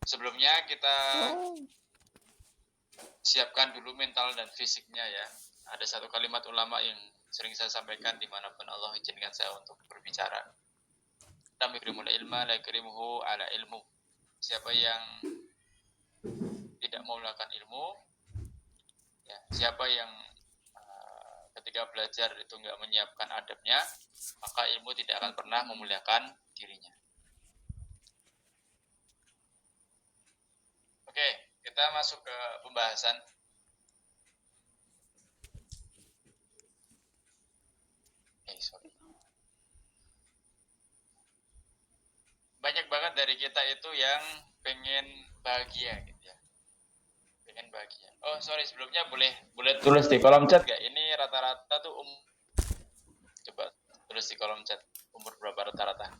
Sebelumnya kita siapkan dulu mental dan fisiknya ya. Ada satu kalimat ulama yang sering saya sampaikan dimanapun Allah izinkan saya untuk berbicara. Lam yukrimul ilma la yukrimuhu ala ilmu. Siapa yang tidak mau melakukan ilmu, ya, siapa yang ketika belajar itu nggak menyiapkan adabnya, maka ilmu tidak akan pernah memuliakan dirinya. Oke, kita masuk ke pembahasan. Sorry. Banyak banget dari kita itu yang pengen bahagia gitu ya. Pengen bahagia. Oh, sorry, sebelumnya boleh tulis di kolom chat gak? Ini rata-rata tuh coba tulis di kolom chat umur berapa rata-rata.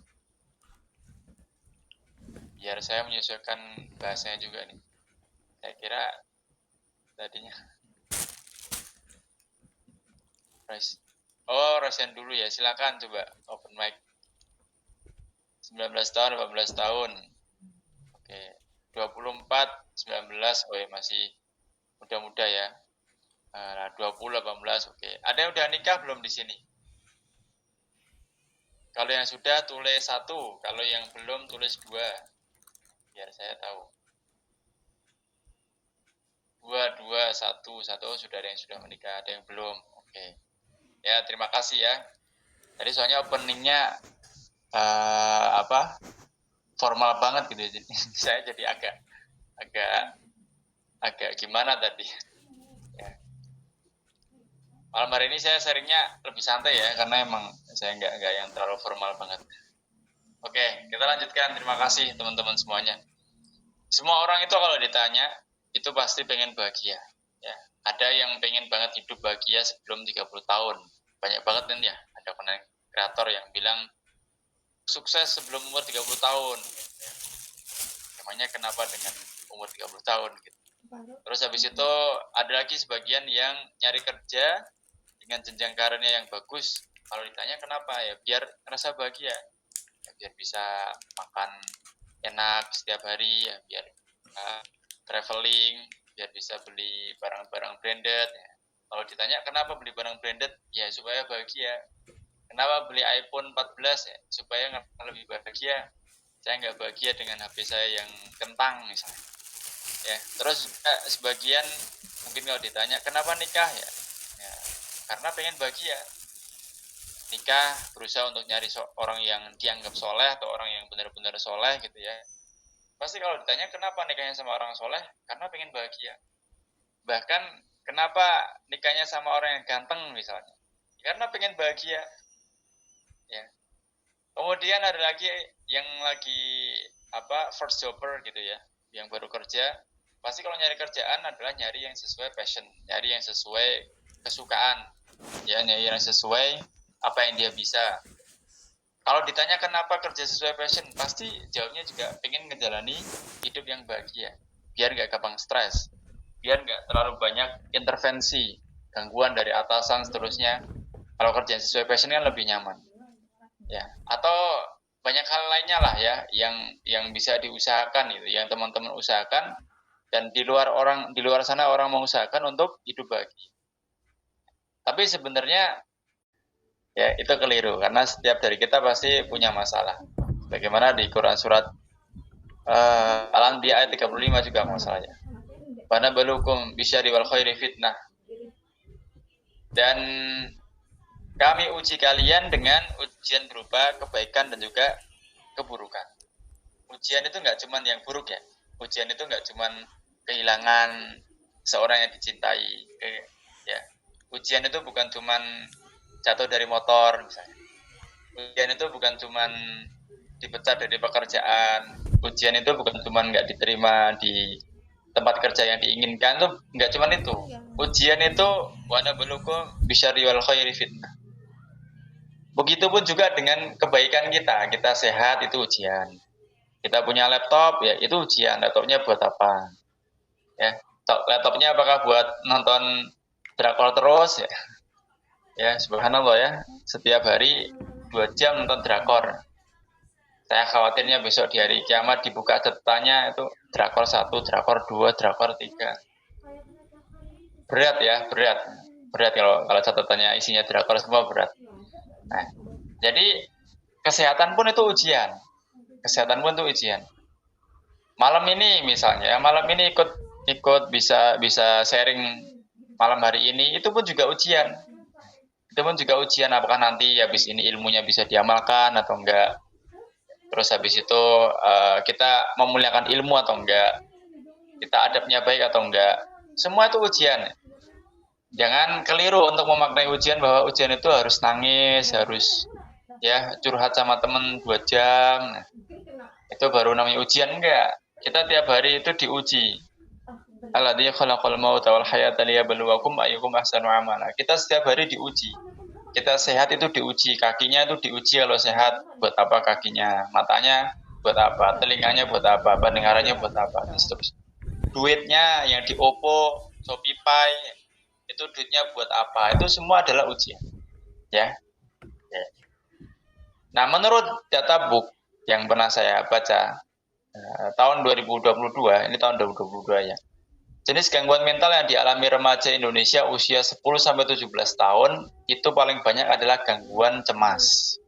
Biar saya menyesuaikan bahasanya juga nih. Saya kira tadinya resen dulu ya, silakan coba open mic. 19 tahun, 18 tahun. Oke, 24, 19, oh ya masih muda-muda ya. 20, 18, oke. Ada yang udah nikah belum di sini? Kalau yang sudah tulis 1, kalau yang belum tulis 2. Biar saya tahu. 2, 1 sudah ada yang sudah menikah, ada yang belum. Oke. Ya, terima kasih ya. Tadi soalnya openingnya formal banget gitu. Jadi saya jadi agak gimana tadi. Ya. Malam hari ini saya sharingnya lebih santai ya, karena emang saya nggak yang terlalu formal banget. Oke, kita lanjutkan. Terima kasih teman-teman semuanya. Semua orang itu kalau ditanya, itu pasti pengen bahagia. Ya. Ada yang pengen banget hidup bahagia sebelum 30 tahun. Banyak banget kan ya, ada konten kreator yang bilang sukses sebelum umur 30 tahun. Namanya kenapa dengan umur 30 tahun gitu. Terus habis itu ada lagi sebagian yang nyari kerja dengan jenjang karirnya yang bagus. Kalau ditanya kenapa ya, biar rasa bahagia. Ya, biar bisa makan enak setiap hari ya, biar traveling, biar bisa beli barang-barang branded ya. Kalau ditanya kenapa beli barang branded, ya supaya bahagia. Kenapa beli iPhone 14 ya, supaya lebih bahagia. Saya nggak bahagia dengan HP saya yang kentang misalnya. Ya, terus sebagian mungkin kalau ditanya kenapa nikah ya, karena pengen bahagia. Nikah berusaha untuk nyari orang yang dianggap soleh atau orang yang benar-benar soleh gitu ya. Pasti kalau ditanya kenapa nikahnya sama orang soleh, karena pengen bahagia. Bahkan kenapa nikahnya sama orang yang ganteng misalnya, karena pengen bahagia. Ya. Kemudian ada lagi yang lagi first jobber gitu ya, yang baru kerja. Pasti kalau nyari kerjaan adalah nyari yang sesuai passion, nyari yang sesuai kesukaan, ya, nyari yang sesuai apa yang dia bisa. Kalau ditanya kenapa kerja sesuai passion, pasti jawabnya juga pengen ngejalani hidup yang bahagia, biar nggak gampang stres, biar nggak terlalu banyak intervensi, gangguan dari atasan seterusnya. Kalau kerja sesuai passion kan lebih nyaman, ya. Atau banyak hal lainnya lah ya, yang bisa diusahakan gitu, yang teman-teman usahakan, dan di luar sana orang mengusahakan untuk hidup bahagia. Tapi sebenarnya ya itu keliru, karena setiap dari kita pasti punya masalah. Bagaimana di Quran surat Al-Anbiya ayat 35 juga masalahnya. Wana balukum bisyari wal khairi fitnah. Dan kami uji kalian dengan ujian berupa kebaikan dan juga keburukan. Ujian itu nggak cuma yang buruk ya. Ujian itu nggak cuma kehilangan seorang yang dicintai. Ya. Ujian itu bukan cuma jatuh dari motor misalnya. Ujian itu bukan cuma dipecat dari pekerjaan. Ujian itu bukan cuma nggak diterima di tempat kerja yang diinginkan, tuh nggak cuma itu. Ujian itu wana belukum bisyari wal khairi fitnah. Begitupun juga dengan kebaikan kita. Kita sehat itu ujian. Kita punya laptop ya itu ujian. Laptopnya buat apa? Ya, laptopnya apakah buat nonton drakor terus ya? Ya, subhanallah ya. Setiap hari 2 jam nonton drakor. Saya khawatirnya besok di hari kiamat dibuka catatannya itu drakor 1, drakor 2, drakor 3. Berat ya, berat. Berat kalau catatannya isinya drakor semua berat. Nah, jadi kesehatan pun itu ujian. Kesehatan pun itu ujian. Malam ini misalnya, malam ini ikut bisa sharing malam hari ini, itu pun juga ujian. Itu pun juga ujian apakah nanti habis ini ilmunya bisa diamalkan atau enggak. Terus habis itu kita memuliakan ilmu atau enggak. Kita adabnya baik atau enggak. Semua itu ujian. Jangan keliru untuk memaknai ujian bahwa ujian itu harus nangis, harus ya curhat sama temen 2 jam. Nah, itu baru namanya ujian, enggak. Kita tiap hari itu diuji. Alladzi khalaqal mauta wal hayata liyabluwakum ayyukum ahsanu amala. Kita setiap hari diuji. Kita sehat itu diuji, kakinya itu diuji kalau sehat, buat apa kakinya, matanya buat apa, telinganya buat apa, pendengarannya buat apa, terus duitnya yang di Oppo, Shopee, itu duitnya buat apa, itu semua adalah ujian, ya. Nah, menurut data book yang pernah saya baca tahun 2022, ini tahun 2022 ya. Jenis gangguan mental yang dialami remaja Indonesia usia 10-17 tahun itu paling banyak adalah gangguan cemas.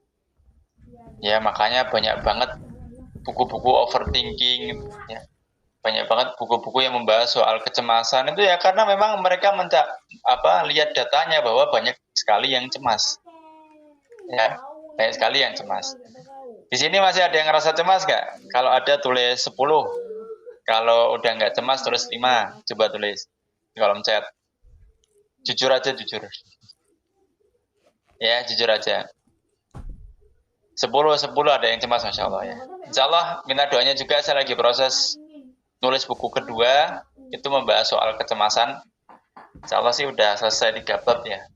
Ya, makanya banyak banget buku-buku overthinking, ya. Banyak banget buku-buku yang membahas soal kecemasan itu ya karena memang mereka lihat datanya bahwa banyak sekali yang cemas. Ya, banyak sekali yang cemas. Di sini masih ada yang ngerasa cemas nggak? Kalau ada tulis 10. Kalau udah nggak cemas terus 5. Coba tulis di kolom chat. Jujur aja, jujur. Ya, jujur aja. 10 ada yang cemas, Masya Allah ya. Insya Allah minta doanya juga, saya lagi proses nulis buku kedua, itu membahas soal kecemasan. Insya Allah sih udah selesai 3 bab ya.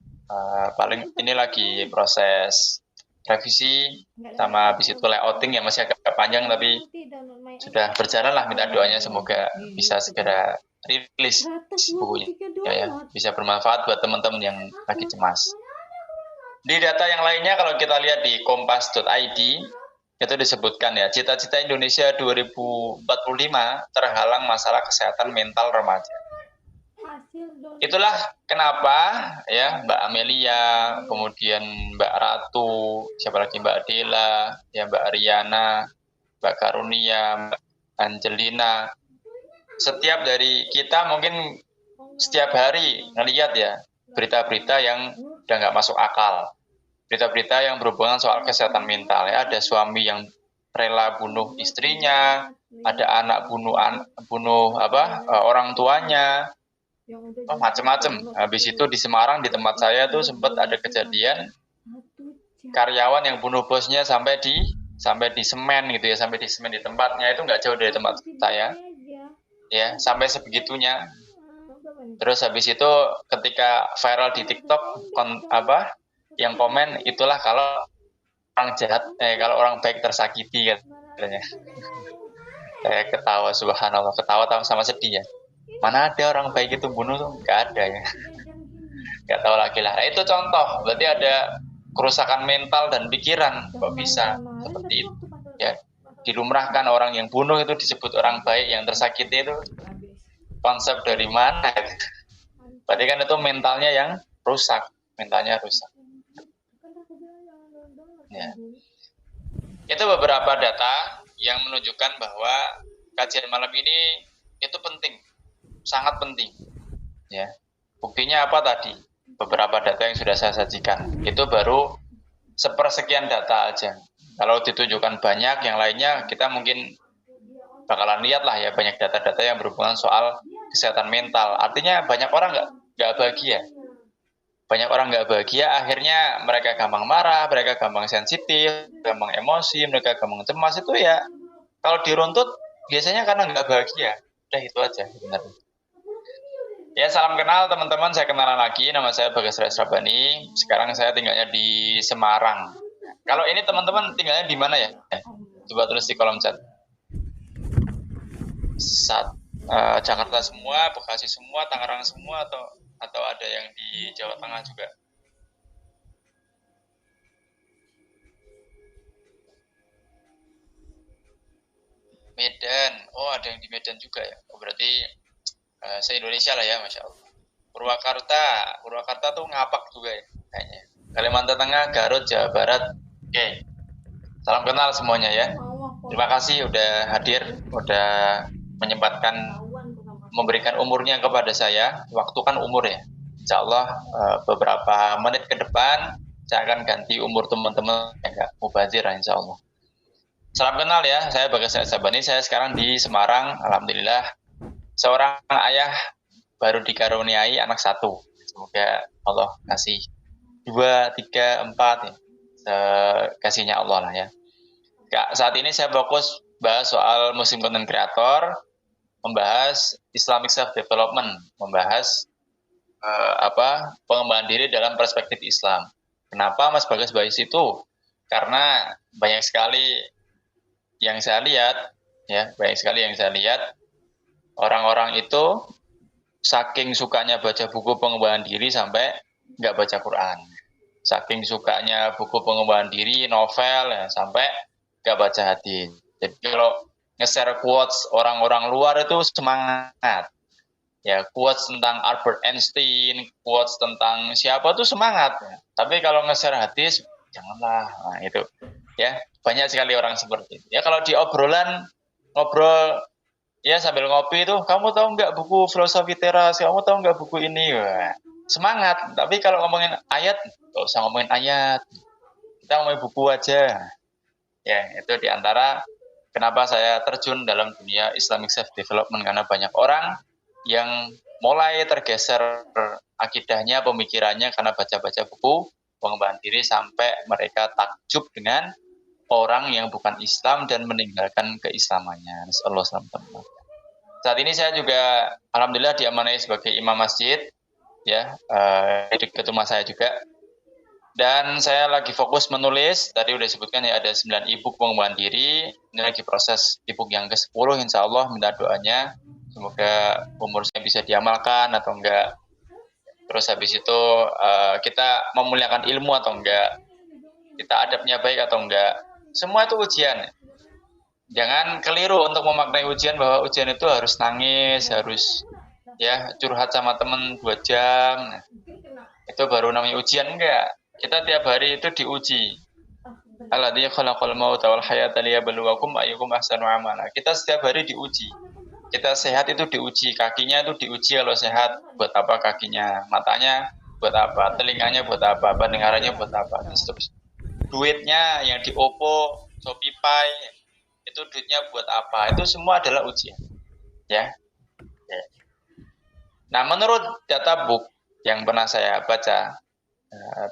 Paling ini lagi proses revisi sama habis itu layouting ya, masih agak panjang tapi sudah berjalan lah, minta doanya semoga bisa segera rilis bukunya ya, bisa bermanfaat buat teman-teman yang lagi cemas. Di data yang lainnya kalau kita lihat di kompas.id itu disebutkan ya, cita-cita Indonesia 2045 terhalang masalah kesehatan mental remaja. Itulah kenapa ya Mbak Amelia, kemudian Mbak Ratu, siapa lagi Mbak Dela, ya Mbak Ariana, Mbak Karunia, Mbak Angelina. Setiap dari kita mungkin setiap hari ngelihat ya berita-berita yang udah nggak masuk akal. Berita-berita yang berhubungan soal kesehatan mental ya. Ada suami yang rela bunuh istrinya, ada anak bunuh orang tuanya. Macam-macam. Habis itu di Semarang di tempat saya tuh sempat ada kejadian karyawan yang bunuh bosnya sampai di semen gitu ya, sampai di semen di tempatnya, itu nggak jauh dari tempat saya. Ya, sampai sebegitunya. Terus habis itu ketika viral di TikTok yang komen itulah kalau orang jahat kalau orang baik tersakiti katanya. Saya ketawa, subhanallah, ketawa sama sedih ya. Mana ada orang baik itu bunuh tuh, nggak ada ya. Nggak tahu lagi lah. Nah, itu contoh, berarti ada kerusakan mental dan pikiran, kok bisa seperti itu. Ya, dilumrahkan orang yang bunuh itu disebut orang baik, yang tersakiti itu konsep dari mana? Berarti kan itu mentalnya yang rusak, mentalnya rusak. Ya. Itu beberapa data yang menunjukkan bahwa kajian malam ini itu penting. Sangat penting, ya. Buktinya apa tadi? Beberapa data yang sudah saya sajikan. Itu baru sepersekian data aja. Kalau ditunjukkan banyak, yang lainnya kita mungkin bakalan lihat lah ya, banyak data-data yang berhubungan soal kesehatan mental. Artinya banyak orang nggak bahagia. Banyak orang nggak bahagia, akhirnya mereka gampang marah, mereka gampang sensitif, gampang emosi, mereka gampang cemas. Itu ya, kalau diruntut biasanya karena nggak bahagia. Udah itu aja sebenarnya. Ya, salam kenal teman-teman, saya kenalan lagi, nama saya Bagas Resrabani. Sekarang saya tinggalnya di Semarang. Kalau ini teman-teman tinggalnya di mana ya? Coba tulis di kolom chat. Jakarta semua, Bekasi semua, Tangerang semua, atau ada yang di Jawa Tengah juga? Medan. Oh, ada yang di Medan juga ya. Oh, berarti se-Indonesia lah ya, Masya Allah. Purwakarta tuh ngapak juga ya, kayaknya. Kalimantan Tengah, Garut, Jawa Barat. Oke, salam kenal semuanya ya. Terima kasih udah hadir, udah menyempatkan memberikan umurnya kepada saya. Waktu kan umur ya. Insya Allah beberapa menit ke depan saya akan ganti umur teman-teman yang gak mubazir insya Allah. Salam kenal ya, saya Bagas Sabani, saya sekarang di Semarang, Alhamdulillah. Seorang ayah baru dikaruniai anak satu. Semoga Allah kasih 2, 3, 4 ya. Kasihnya Allah lah ya. Saat ini saya fokus bahas soal Muslim Content Creator, membahas Islamic Self Development, membahas pengembangan diri dalam perspektif Islam. Kenapa Mas Bagas bahas itu? Karena banyak sekali yang saya lihat orang-orang itu saking sukanya baca buku pengembangan diri sampai nggak baca Quran. Saking sukanya buku pengembangan diri, novel, ya, sampai nggak baca hadis. Jadi kalau nge-share quotes orang-orang luar itu semangat. Ya, quotes tentang Albert Einstein, quotes tentang siapa tuh semangat. Tapi kalau nge-share hadis, janganlah. Nah, itu. Ya, banyak sekali orang seperti itu. Ya, kalau di ngobrol ya sambil ngopi itu, kamu tahu nggak buku filosofi teras, kamu tahu nggak buku ini? Wah, semangat. Tapi kalau ngomongin ayat, nggak usah ngomongin ayat. Kita ngomongin buku aja. Ya, itu diantara kenapa saya terjun dalam dunia Islamic Self Development, karena banyak orang yang mulai tergeser akidahnya, pemikirannya karena baca-baca buku pengembangan diri sampai mereka takjub dengan orang yang bukan Islam dan meninggalkan keislamannya. Allah SWT. Saat ini saya juga alhamdulillah diamanai sebagai imam masjid ya, di dekat rumah saya juga. Dan saya lagi fokus menulis, tadi udah disebutkan ya ada 9 e-book pengembangan diri, ini lagi proses e-book yang ke-10, insya Allah minta doanya, semoga umur saya bisa diamalkan atau enggak. Terus habis itu kita memuliakan ilmu atau enggak, kita adabnya baik atau enggak, semua itu ujian. Jangan keliru untuk memaknai ujian bahwa ujian itu harus nangis, harus ya curhat sama temen 2 jam, nah, itu baru namanya ujian. Enggak. Kita tiap hari itu diuji. Alladzi khalaqal mauta wal hayata liyabluwakum ayyukum ahsanu amala. Kita setiap hari diuji. Kita sehat itu diuji, kakinya itu diuji kalau sehat, buat apa kakinya, matanya buat apa, telinganya buat apa, pendengarannya buat apa, terus duitnya yang di Oppo, Shopee, itu duitnya buat apa, itu semua adalah ujian. Ya. Nah, menurut data book yang pernah saya baca,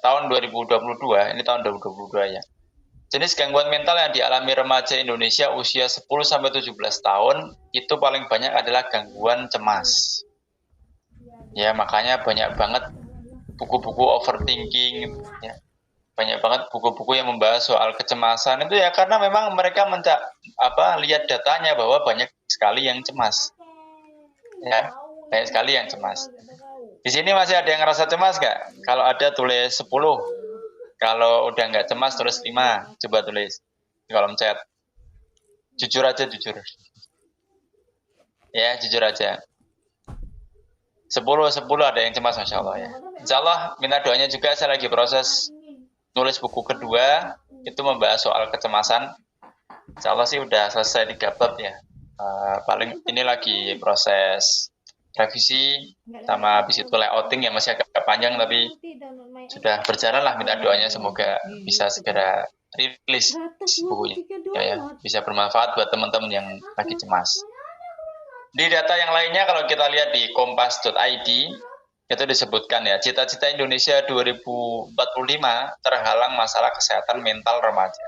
tahun 2022, ini tahun 2022 ya. Jenis gangguan mental yang dialami remaja Indonesia usia 10-17 tahun itu paling banyak adalah gangguan cemas. Ya, makanya banyak banget buku-buku overthinking, ya. Banyak banget buku-buku yang membahas soal kecemasan itu ya karena memang mereka lihat datanya bahwa banyak sekali yang cemas. Ya, banyak sekali yang cemas. Di sini masih ada yang ngerasa cemas nggak? Kalau ada tulis 10. Kalau udah nggak cemas tulis 5. Coba tulis di kolom chat. Jujur aja, jujur. Ya, jujur aja. 10 ada yang cemas, Masya Allah ya. Insya Allah minta doanya juga, saya lagi proses nulis buku kedua, itu membahas soal kecemasan. Insya Allah sih udah selesai 3 bab ya. Paling ini lagi proses revisi sama habis itu layouting ya, masih agak panjang tapi sudah berjalan lah, minta doanya semoga bisa segera rilis bukunya ya, bisa bermanfaat buat teman-teman yang lagi cemas. Di data yang lainnya kalau kita lihat di kompas.id itu disebutkan ya, cita-cita Indonesia 2045 terhalang masalah kesehatan mental remaja.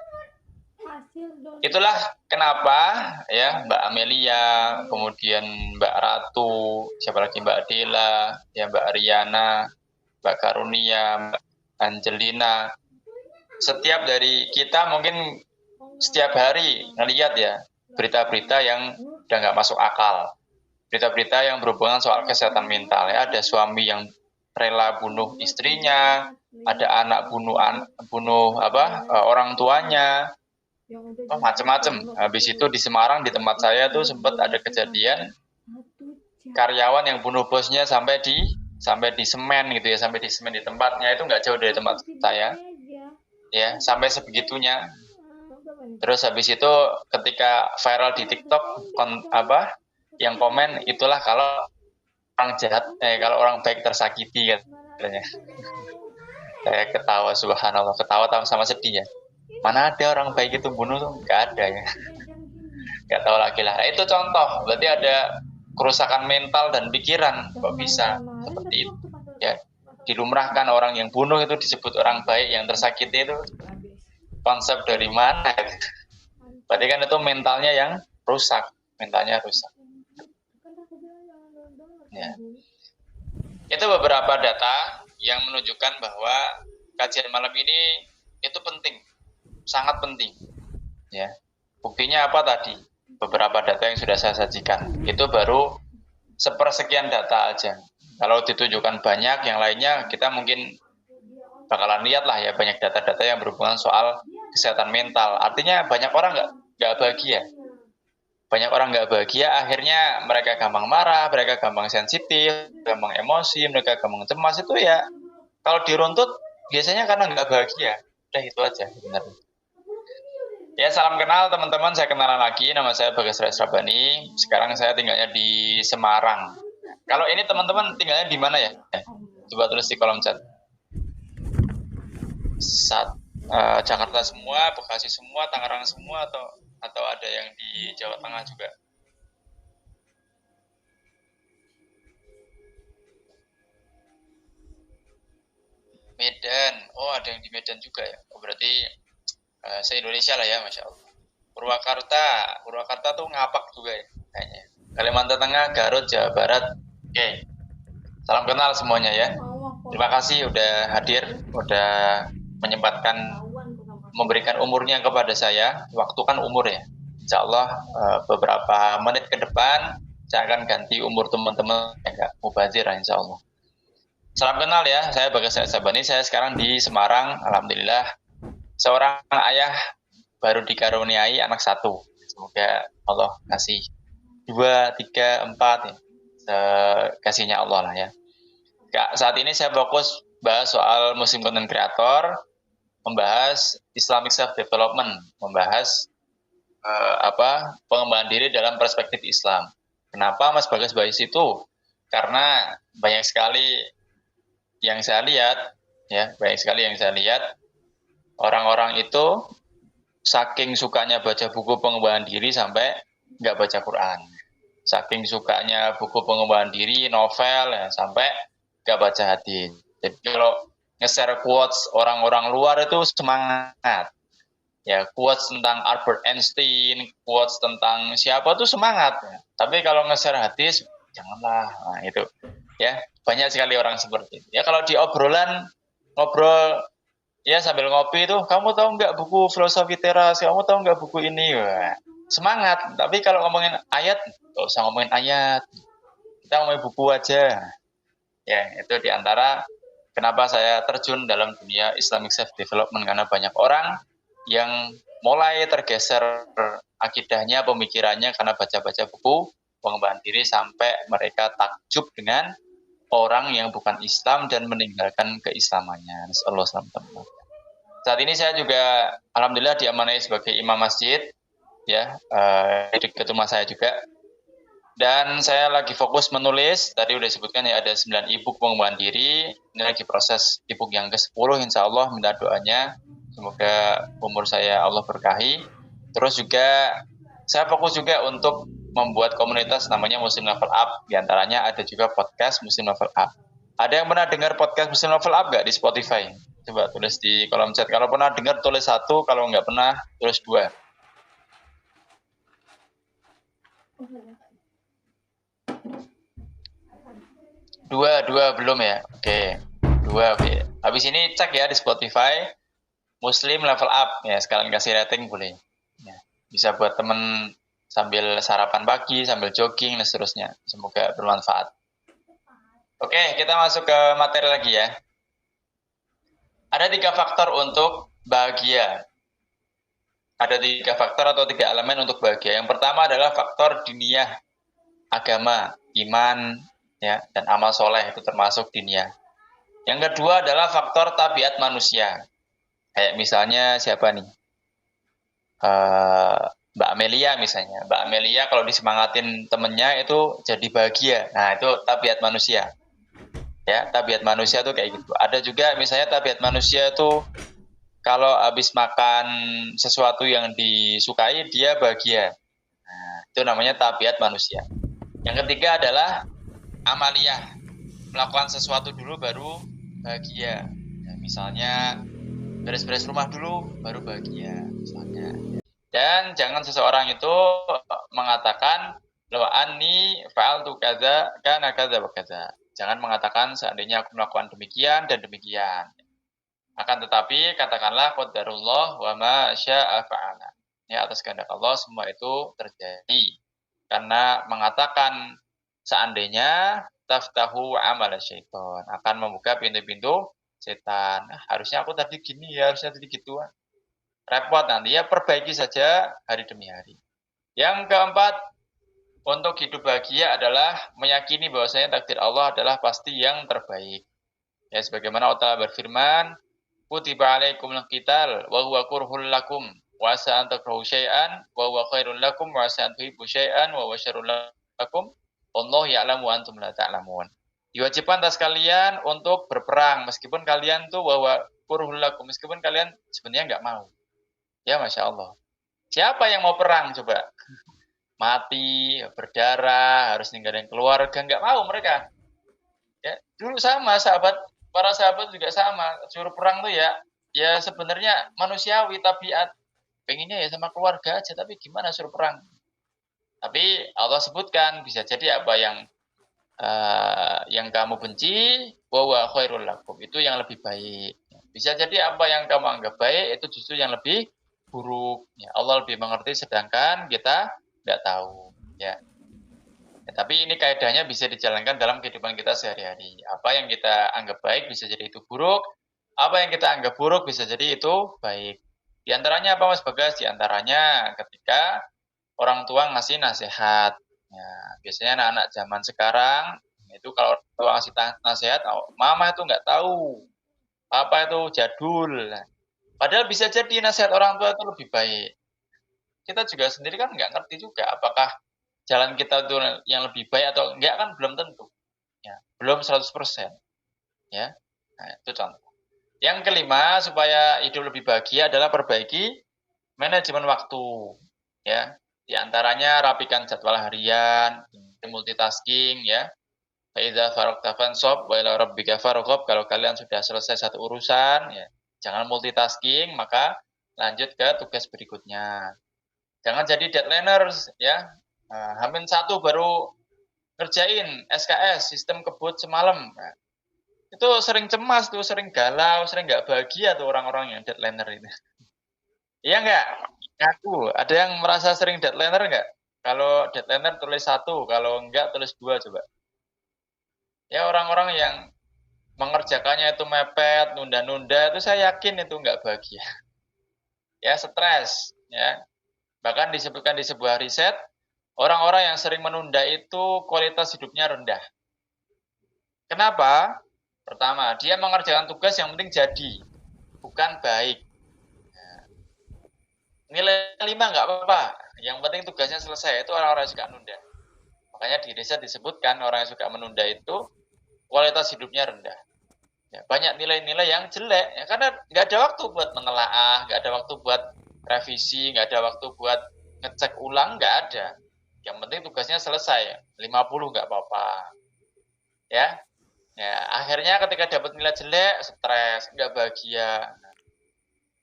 Itulah kenapa ya Mbak Amelia, kemudian Mbak Ratu, siapa lagi Mbak Dela, ya Mbak Ariana, Mbak Karunia, Mbak Angelina. Setiap dari kita mungkin setiap hari ngelihat ya berita-berita yang udah nggak masuk akal. Berita-berita yang berhubungan soal kesehatan mental ya, ada suami yang rela bunuh istrinya, ada anak bunuh orang tuanya. Oh, macam-macam. Habis itu di Semarang di tempat saya tuh sempat ada kejadian karyawan yang bunuh bosnya sampai di semen gitu ya, sampai di semen di tempatnya itu nggak jauh dari tempat saya, ya sampai sebegitunya. Terus habis itu ketika viral di TikTok, yang komen itulah kalau orang jahat, kalau orang baik tersakiti katanya. Saya ketawa, subhanallah, ketawa sama sedih ya. Mana ada orang baik itu bunuh tuh, nggak ada ya. Nggak tahu lagi lah. Nah, itu contoh, berarti ada kerusakan mental dan pikiran, kok bisa seperti itu. Ya, dilumrahkan orang yang bunuh itu disebut orang baik, yang tersakiti itu konsep dari mana? Berarti kan itu mentalnya yang rusak, mentalnya rusak. Ya. Itu beberapa data yang menunjukkan bahwa kajian malam ini itu penting, sangat penting. Ya. Buktinya apa tadi? Beberapa data yang sudah saya sajikan. Itu baru sepersekian data aja. Kalau ditunjukkan banyak, yang lainnya kita mungkin bakalan lihat lah ya, banyak data-data yang berhubungan soal kesehatan mental. Artinya banyak orang nggak bahagia. Banyak orang nggak bahagia, akhirnya mereka gampang marah, mereka gampang sensitif, gampang emosi, mereka gampang cemas. Itu ya, kalau diruntut, biasanya karena nggak bahagia. Udah itu aja sebenarnya. Ya, salam kenal teman-teman, saya kenalan lagi, nama saya Bagas Resrabani. Sekarang saya tinggalnya di Semarang. Kalau ini teman-teman tinggalnya di mana ya? Coba tulis di kolom chat. Jakarta semua, Bekasi semua, Tangerang semua, atau ada yang di Jawa Tengah juga? Medan, oh ada yang di Medan juga ya. Oh, berarti se-Indonesia lah ya, Masya Allah. Purwakarta tuh ngapak juga ya kayaknya. Kalimantan Tengah, Garut, Jawa Barat. Oke, salam kenal semuanya ya. Terima kasih udah hadir, udah menyempatkan memberikan umurnya kepada saya. Waktu kan umur ya. Insya Allah beberapa menit ke depan saya akan ganti umur teman-teman yang nggak mubazir insya Allah. Salam kenal ya, saya Bagas Sabani, saya sekarang di Semarang, alhamdulillah. Seorang ayah baru dikaruniai anak satu. Semoga Allah kasih 2, 3, 4 ya. Kasihnya Allah lah ya. Saat ini saya fokus bahas soal Muslim Content Creator, membahas Islamic Self Development, membahas pengembangan diri dalam perspektif Islam. Kenapa Mas Bagas bahas itu? Karena banyak sekali yang saya lihat orang-orang itu saking sukanya baca buku pengembangan diri sampai nggak baca Quran. Saking sukanya buku pengembangan diri, novel ya, sampai nggak baca hadis. Jadi kalau nge-share quotes orang-orang luar itu semangat. Ya, quotes tentang Albert Einstein, quotes tentang siapa tuh semangat. Tapi kalau nge-share hadis, janganlah. Nah, itu. Ya, banyak sekali orang seperti itu. Ya, kalau di ngobrol ya sambil ngopi itu, kamu tahu nggak buku filosofi teras, kamu tahu nggak buku ini? Wah, semangat. Tapi kalau ngomongin ayat, nggak usah ngomongin ayat. Kita ngomongin buku aja. Ya, itu diantara kenapa saya terjun dalam dunia Islamic Self Development, karena banyak orang yang mulai tergeser akidahnya, pemikirannya karena baca-baca buku pengembangan diri sampai mereka takjub dengan orang yang bukan Islam dan meninggalkan keislamannya. Allah SWT. Saat ini saya juga alhamdulillah diamanai sebagai imam masjid ya, di dekat rumah saya juga. Dan saya lagi fokus menulis, tadi udah disebutkan ya ada 9 e-book pengembangan diri. Ini lagi proses e-book yang ke-10, insya Allah minta doanya. Semoga umur saya Allah berkahi. Terus juga saya fokus juga untuk membuat komunitas namanya Muslim Level Up. Di antaranya ada juga podcast Muslim Level Up. Ada yang pernah dengar podcast Muslim Level Up nggak di Spotify? Coba tulis di kolom chat. Kalau pernah dengar tulis 1, kalau nggak pernah tulis 2. Dua belum ya? Oke. 2 oke. Habis ini cek ya di Spotify Muslim Level Up ya, sekalian kasih rating boleh. Ya, bisa buat temen sambil sarapan pagi, sambil jogging dan seterusnya. Semoga bermanfaat. Oke, kita masuk ke materi lagi ya. Ada 3 faktor untuk bahagia. Ada 3 faktor atau 3 elemen untuk bahagia. Yang pertama adalah faktor diniyah, agama, iman, ya, dan amal soleh itu termasuk diniyah. Yang kedua adalah faktor tabiat manusia. Kayak misalnya siapa nih? Eh, Mbak Amelia misalnya. Mbak Amelia kalau disemangatin temennya itu jadi bahagia. Nah, itu tabiat manusia. Ya, tabiat manusia tuh kayak gitu. Ada juga misalnya tabiat manusia itu kalau habis makan sesuatu yang disukai dia bahagia. Nah, itu namanya tabiat manusia. Yang ketiga adalah amaliyah. Melakukan sesuatu dulu baru bahagia. Ya, misalnya beres-beres rumah dulu baru bahagia misalnya. Dan jangan seseorang itu mengatakan bahwa ani fa'altu kaza kana kaza wa kaza. Jangan mengatakan seandainya aku melakukan demikian dan demikian. Akan tetapi katakanlah qadarullah wa ma syaa fa'ala. Ya, atas kehendak Allah semua itu terjadi. Karena mengatakan seandainya taftahu amal syaitan akan membuka pintu-pintu setan. Harusnya aku tadi gini ya, harusnya tadi gitu. Repot nanti ya, perbaiki saja hari demi hari. Yang keempat, untuk hidup bahagia adalah meyakini bahwasanya takdir Allah adalah pasti yang terbaik. Ya, sebagaimana Allah berfirman, kutiba alaikumul qital wa huwa kurhul lakum wa asa an takrahu syai'an wa huwa khairul lakum wa asa an tuhibbu syai'an wa huwa syarrul lakum wallahu ya'lamu wa antum la ta'lamun. Diwajibkan atas kalian untuk berperang meskipun kalian tuh bahwa kurhul lakum, meskipun kalian sebenarnya nggak mau. Ya, Masya Allah. Siapa yang mau perang coba? Mati, berdarah, harus ninggalin keluarga, nggak mau mereka. Ya, dulu sama para sahabat juga sama. Suruh perang tuh ya, ya sebenarnya manusiawi, tabiat. Pengennya ya sama keluarga aja, tapi gimana suruh perang? Tapi Allah sebutkan bisa jadi apa yang kamu benci, bahwa khairul lakum itu yang lebih baik. Bisa jadi apa yang kamu anggap baik itu justru yang lebih buruk. Ya, Allah lebih mengerti, sedangkan kita nggak tahu. Ya. Ya, tapi ini kaidahnya bisa dijalankan dalam kehidupan kita sehari-hari. Apa yang kita anggap baik bisa jadi itu buruk. Apa yang kita anggap buruk bisa jadi itu baik. Di antaranya apa Mas Bagas? Di antaranya ketika orang tua ngasih nasihat. Ya, biasanya anak-anak zaman sekarang itu kalau orang tua ngasih nasihat, oh, mama itu nggak tahu, apa itu jadul. Padahal bisa jadi nasihat orang tua itu lebih baik. Kita juga sendiri kan nggak ngerti juga apakah jalan kita itu yang lebih baik atau enggak kan belum tentu. Ya, belum 100%. Ya, nah, itu contoh. Yang kelima, supaya hidup lebih bahagia adalah perbaiki manajemen waktu. Ya, di antaranya rapikan jadwal harian, multitasking ya. Faiza faragta fansab wa ila rabbika farghab. Kalau kalian sudah selesai satu urusan ya, jangan multitasking, maka lanjut ke tugas berikutnya. Jangan jadi deadlineers ya. Hamin satu baru ngerjain SKS, sistem kebut semalam. Nah, itu sering cemas tuh, sering galau, sering nggak bahagia tuh orang-orang yang deadlineer ini. Iya nggak? Aku, ada yang merasa sering deadlineer nggak? Kalau deadlineer tulis satu, kalau enggak tulis dua coba. Ya orang-orang yang mengerjakannya itu mepet, nunda-nunda, itu saya yakin itu nggak bahagia. Ya stres, ya. Bahkan disebutkan di sebuah riset, orang-orang yang sering menunda itu kualitas hidupnya rendah. Kenapa? Pertama, dia mengerjakan tugas yang penting jadi, bukan baik. Nilai 5 nggak apa-apa, yang penting tugasnya selesai. Itu orang-orang yang suka menunda. Makanya di riset disebutkan orang yang suka menunda itu kualitas hidupnya rendah. Ya, banyak nilai-nilai yang jelek, ya, karena nggak ada waktu buat menelaah, nggak ada waktu buat revisi, nggak ada waktu buat ngecek ulang, nggak ada. Yang penting tugasnya selesai, 50 nggak apa-apa. Ya, ya akhirnya ketika dapat nilai jelek, stres, nggak bahagia.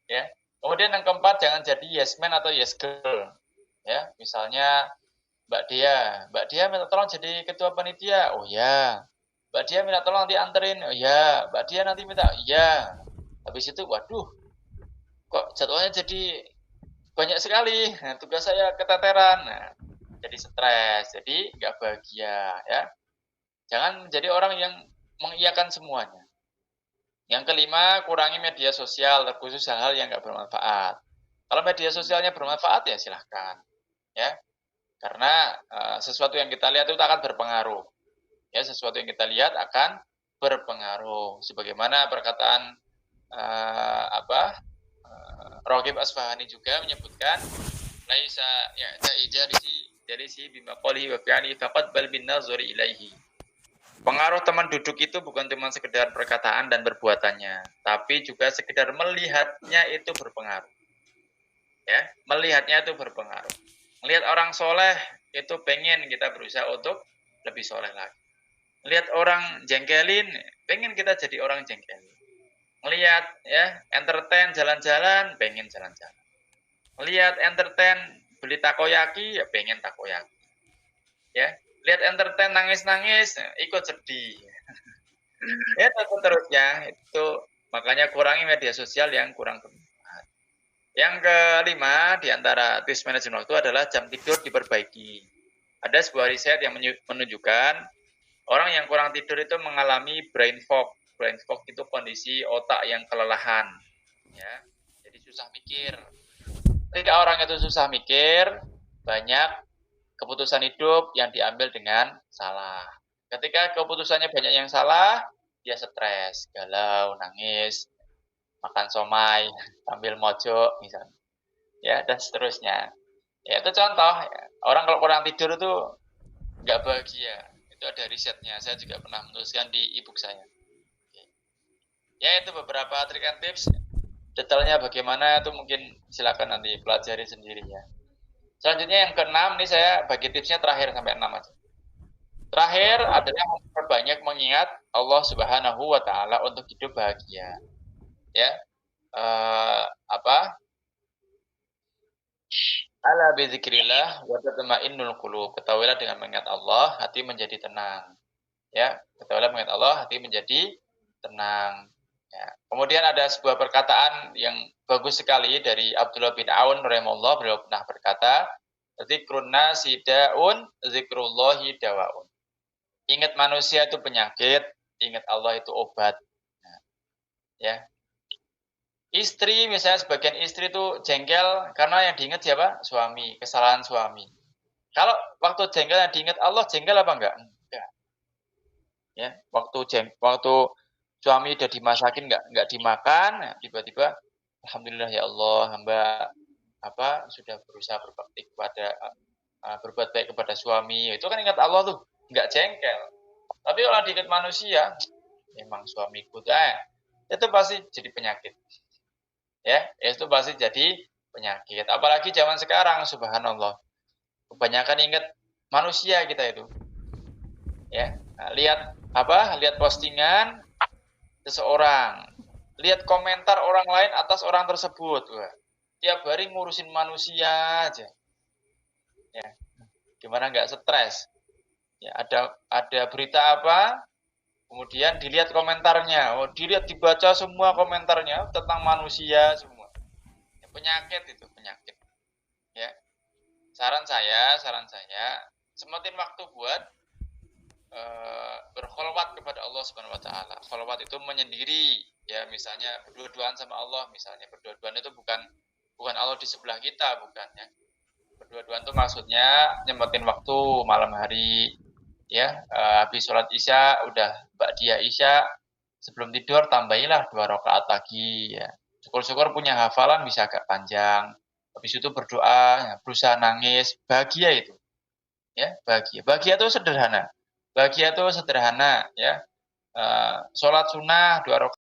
Ya, kemudian yang keempat, jangan jadi yes man atau yes girl. Ya, misalnya Mbak Dia minta tolong jadi ketua panitia. Oh ya. Mbak Dia minta tolong dianterin. Oh ya. Mbak Dia nanti minta. Iya. Habis itu, waduh, kok jadwalnya jadi banyak sekali. Nah, tugas saya keteteran. Nah, jadi stres, jadi nggak bahagia ya. Jangan menjadi orang yang mengiyakan semuanya. Yang kelima, kurangi media sosial, terkhusus hal-hal yang nggak bermanfaat. Kalau media sosialnya bermanfaat ya silahkan, ya. Karena sesuatu yang kita lihat itu akan berpengaruh. Ya, sesuatu yang kita lihat akan berpengaruh. Sebagaimana perkataan Ragib Asfahani juga menyebutkan laisa ya dari si bima qali wa fi'ali faqad bal bin nazari ilaihi. Pengaruh teman duduk itu bukan cuma sekedar perkataan dan perbuatannya, tapi juga sekedar melihatnya itu berpengaruh. Ya, melihatnya itu berpengaruh. Melihat orang soleh itu pengen kita berusaha untuk lebih soleh lagi. Melihat orang jengkelin, pengen kita jadi orang jengkelin. Melihat ya entertain jalan-jalan, pengen jalan-jalan. Melihat entertain beli takoyaki, ya pengen takoyaki. Ya, lihat entertain nangis-nangis, ikut sedih. Ya, terusnya itu makanya kurangi media sosial yang kurang bermanfaat. Yang kelima di antara tips manajemen waktu adalah jam tidur diperbaiki. Ada sebuah riset yang menunjukkan orang yang kurang tidur itu mengalami brain fog. Brain fog itu kondisi otak yang kelelahan. Ya, jadi susah mikir. Ketika orang itu susah mikir, banyak keputusan hidup yang diambil dengan salah. Ketika keputusannya banyak yang salah, dia stres, galau, nangis, makan somai, ambil mojok misalnya. Ya, dan seterusnya. Ya, itu contoh. Orang kalau kurang tidur itu nggak bahagia. Itu ada risetnya. Saya juga pernah menuliskan di e-book saya. Ya, itu beberapa trik and tips. Detailnya bagaimana itu mungkin silakan nanti pelajari sendiri ya. Selanjutnya yang keenam, ini saya bagi tipsnya terakhir sampai 6 aja. Terakhir adalah memperbanyak mengingat Allah Subhanahu wa taala untuk hidup bahagia. Ya. Ala bizikrillah wa tatma'innul qulub. Ketahuilah dengan mengingat Allah, hati menjadi tenang. Ya, ketahuilah mengingat Allah, hati menjadi tenang. Ya. Kemudian ada sebuah perkataan yang bagus sekali dari Abdullah bin Aun rahimahullah, beliau pernah berkata, "Zikrun nasi da'un, zikrullahi dawaun." Ingat manusia itu penyakit, ingat Allah itu obat. Nah, ya. Istri misalnya sebagian istri itu jengkel karena yang diingat siapa? Suami, kesalahan suami. Kalau waktu jengkel yang diingat Allah, jengkel apa enggak? Enggak. Ya, waktu suami udah dimasakin enggak dimakan, nah, tiba-tiba alhamdulillah ya Allah, hamba sudah berusaha berbakti kepada berbuat baik kepada suami. Itu kan ingat Allah tuh, enggak jengkel. Tapi kalau diingat manusia, memang suamiku itu pasti jadi penyakit. Ya, itu pasti jadi penyakit. Apalagi zaman sekarang, subhanallah. Kebanyakan ingat manusia kita itu. Ya, nah, lihat postingan seseorang, lihat komentar orang lain atas orang tersebut. Wah, tiap hari ngurusin manusia aja. Ya, gimana nggak stres? Ya, ada berita apa? Kemudian dilihat komentarnya, dibaca semua komentarnya tentang manusia semua. Ya, penyakit itu penyakit. Ya, saran saya, sempetin waktu buat berkholwat kepada Allah Subhanahu Wa Taala. Kholwat itu menyendiri, ya misalnya berdua-duaan sama Allah, misalnya berdua-duaan itu bukan Allah di sebelah kita, bukan ya. Berdua-duaan itu maksudnya nyempetin waktu malam hari, ya habis sholat isya udah ba'diyah isya sebelum tidur tambahilah 2 rakaat lagi ya. Syukur-syukur punya hafalan bisa agak panjang. Habis itu berdoa, ya, berusaha nangis, bahagia itu. Ya, bahagia. Bahagia itu sederhana. Bahagia itu sederhana ya. Sholat sunnah 2 rakaat